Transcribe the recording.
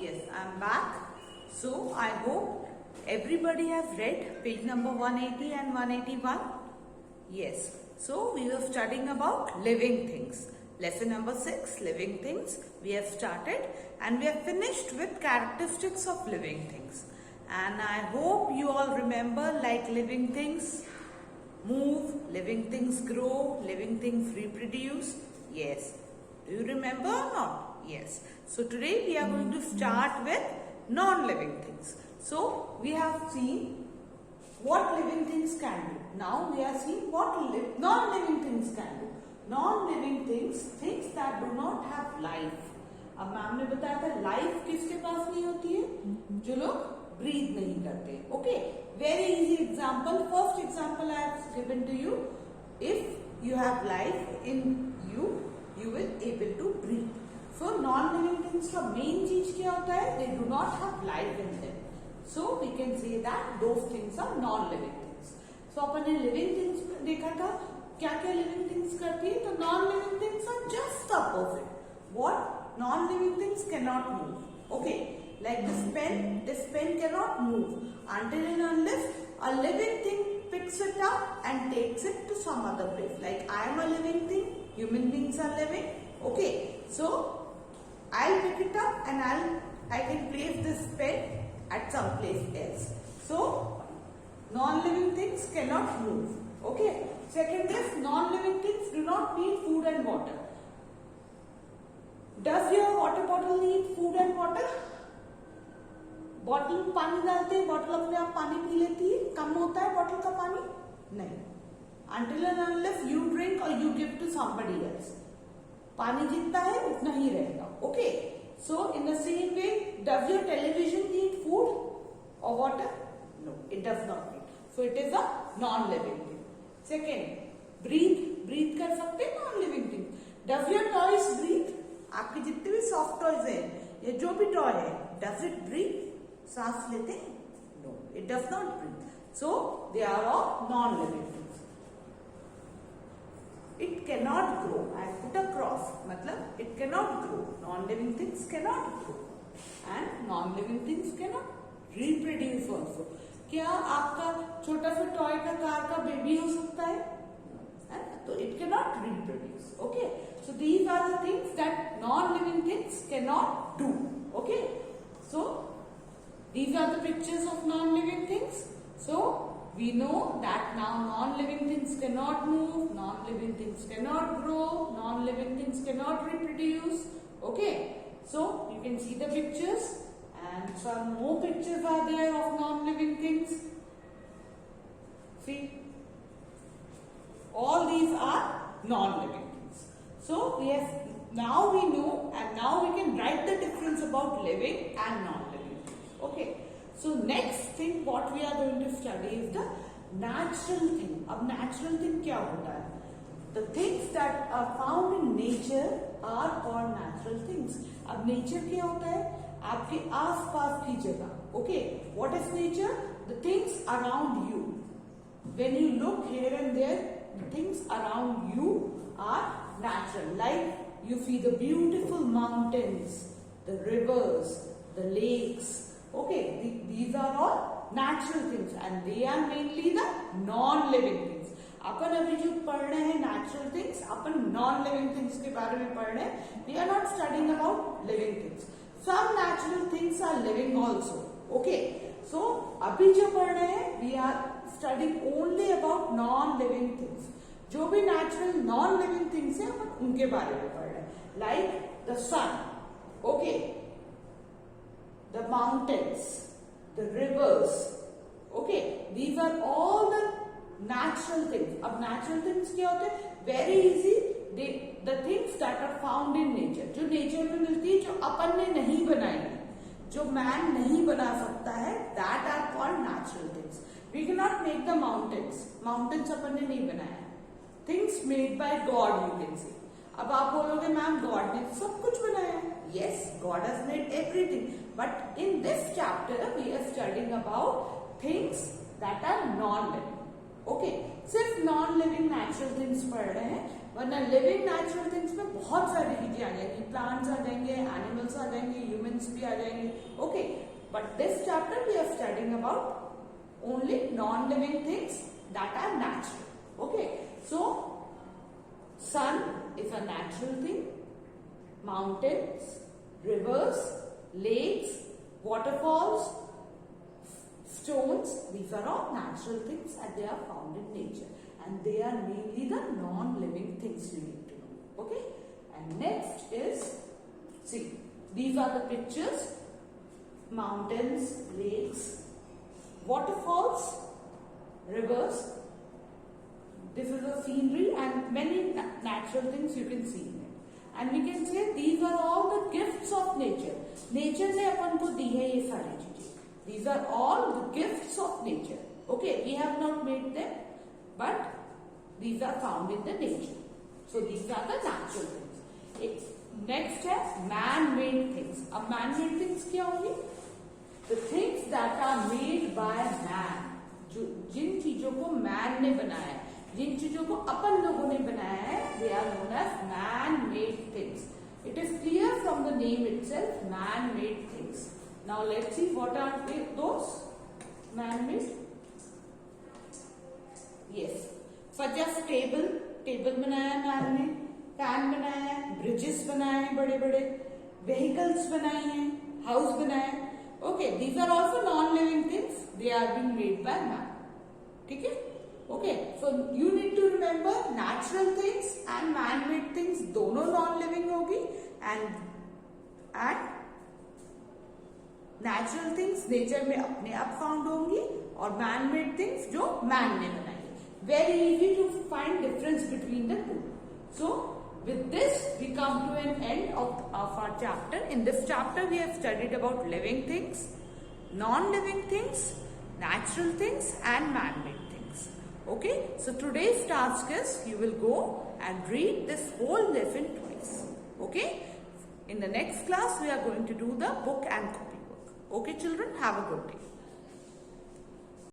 Yes, I'm back. So I hope everybody have read page number 180 and 181. Yes. So we were studying about living things. Lesson number 6, living things. We have started and we have finished with characteristics of living things. And I hope you all remember, like, living things move, living things grow, living things reproduce. Yes. Do you remember or not? Yes. So today we are going to start with non-living things. So we have seen what living things can do. Now we are seeing what non-living things can do. Non-living things, things that do not have life. अब ma'am ने बताया था life किसके पास नहीं होती है, जो लोग ब्रीथ नहीं करते. Okay, very easy example. First example I have given to you. If you have life in you, you will able to breathe. So non-living things का main चीज क्या होता है? They do not have life in them. So we can say that those things are non-living things. So अपन ने living things देखा था, क्या क्या living things करती है? तो non-living things are just the opposite. What? Non-living things cannot move. Okay, like this pen cannot move until and unless a living thing picks it up and takes it to some other place. Like I am a living thing. Human beings are living. Okay, so I'll pick it up and I can place this pen at some place else. So non-living things cannot move. Okay. Second is, non-living things do not need food and water. Does your water bottle need food and water? Bottle में पानी डालते हैं, bottle अपने आप पानी P लेती है. कम होता है बॉटल का पानी? नहीं. Until and unless you drink or you give to somebody else, पानी जितना है उतना ही रहेगा. Okay. So in the same way, does your television need food or water? No, it does not need. So it is a non-living thing. Second, breathe कर सकते हैं non-living thing. Does your toys breathe? आपके जितने भी soft toys हैं या जो भी toy है, does it breathe? सांस लेते हैं? No, it does not breathe. So they are all non-living things. It cannot grow. I put a cross. मतलब it cannot grow. Non-living things cannot grow, and non-living things cannot reproduce also. क्या आपका छोटा सा toy का car का baby हो सकता है? तो it cannot reproduce. Okay. So these are the things that non-living things cannot do. Okay. So these are the pictures of non-living things. So we know that now non-living things cannot move, non-living things cannot grow, non-living things cannot reproduce. Okay. So you can see the pictures, and some more pictures are there of non-living things. See, all these are non-living things. So now we know, and now we can write the difference about living and non-living things. Okay. So next thing what we are going to study is the natural thing. अब natural thing क्या होता है? The things that are found in nature are called natural things. अब nature क्या होता है? आपके आसपास की जगह. Okay, what is nature? The things around you. When you look here and there, the things around you are natural. Like you see the beautiful mountains, the rivers, the lakes. Okay, these are all natural things and they are mainly the non-living things. अपन अभी जो पढ़ रहे हैं natural things, अपन non-living things के बारे में पढ़ रहे हैं. We are not studying about living things. Some natural things are living also. Okay, so अभी जो पढ़ रहे हैं, we are studying only about non-living things. जो भी natural non-living things हैं, अपन उनके बारे में पढ़ रहे हैं. Like the sun. Okay. The mountains, the rivers. Okay, these are all the natural things. अब natural things क्या होते हैं? Very easy. The things that are found in nature. जो nature में मिलती है, जो अपन ने नहीं बनाई है, जो man नहीं बना सकता है, that are called natural things. We cannot make the mountains. Mountains अपन ने नहीं बनाया है. Things made by God, you can say. अब आप बोलोगे मैम गॉड ने सब कुछ बनाया है. Yes, God has made everything. But in this chapter, we are studying about things that are non-living. Okay, सिर्फ non-living natural things पढ़ रहे हैं, वरना living natural things में बहुत सारी चीजें आ जाएंगी. Plants आ जाएंगे, animals आ जाएंगे, humans एलिमेंट्स भी आ जाएंगे. Okay, but this chapter we are studying about only non living things that are natural. Okay, so sun is a natural thing. Mountains, rivers, lakes, waterfalls, stones, these are all natural things and they are found in nature, and they are mainly the non-living things you need to know. Okay, and next is, see, these are the pictures: mountains, lakes, waterfalls, rivers. This is a scenery and many natural things you can see in it. And we can say these are all the gifts of nature. Nature ने अपन को दी है ये सारी चीजें. These are all the gifts of nature. Okay, we have not made them, but these are found in the nature. So these are the natural things. Next है man-made things. अब man-made things क्या होंगी? The things that are made by man. जो जिन चीजों को man ने बनाया है, जिन चीजों को अपन लोगों ने बनाया है, they are known as man-made things. It is clear from the name itself, man-made things. Now let's see what are those man-made. Yes, such as table बनाया है man ने, fan बनाया है, bridges बनाए हैं बड़े बड़े, vehicles बनाए हैं, house बनाया है. Okay, these are also non-living things. They are being made by man. ठीक है? Okay, so you need to remember natural things and man-made things दोनों non-living होगी, and natural things nature में अपने आप found होंगी, और man-made things जो man ने बनाई. Very easy to find difference between the two. So with this we come to an end of our chapter. In this chapter we have studied about living things, non-living things, natural things and man-made things. Okay, so today's task is you will go and read this whole lesson twice. Okay, in the next class we are going to do the book and copy work. Okay children, have a good day.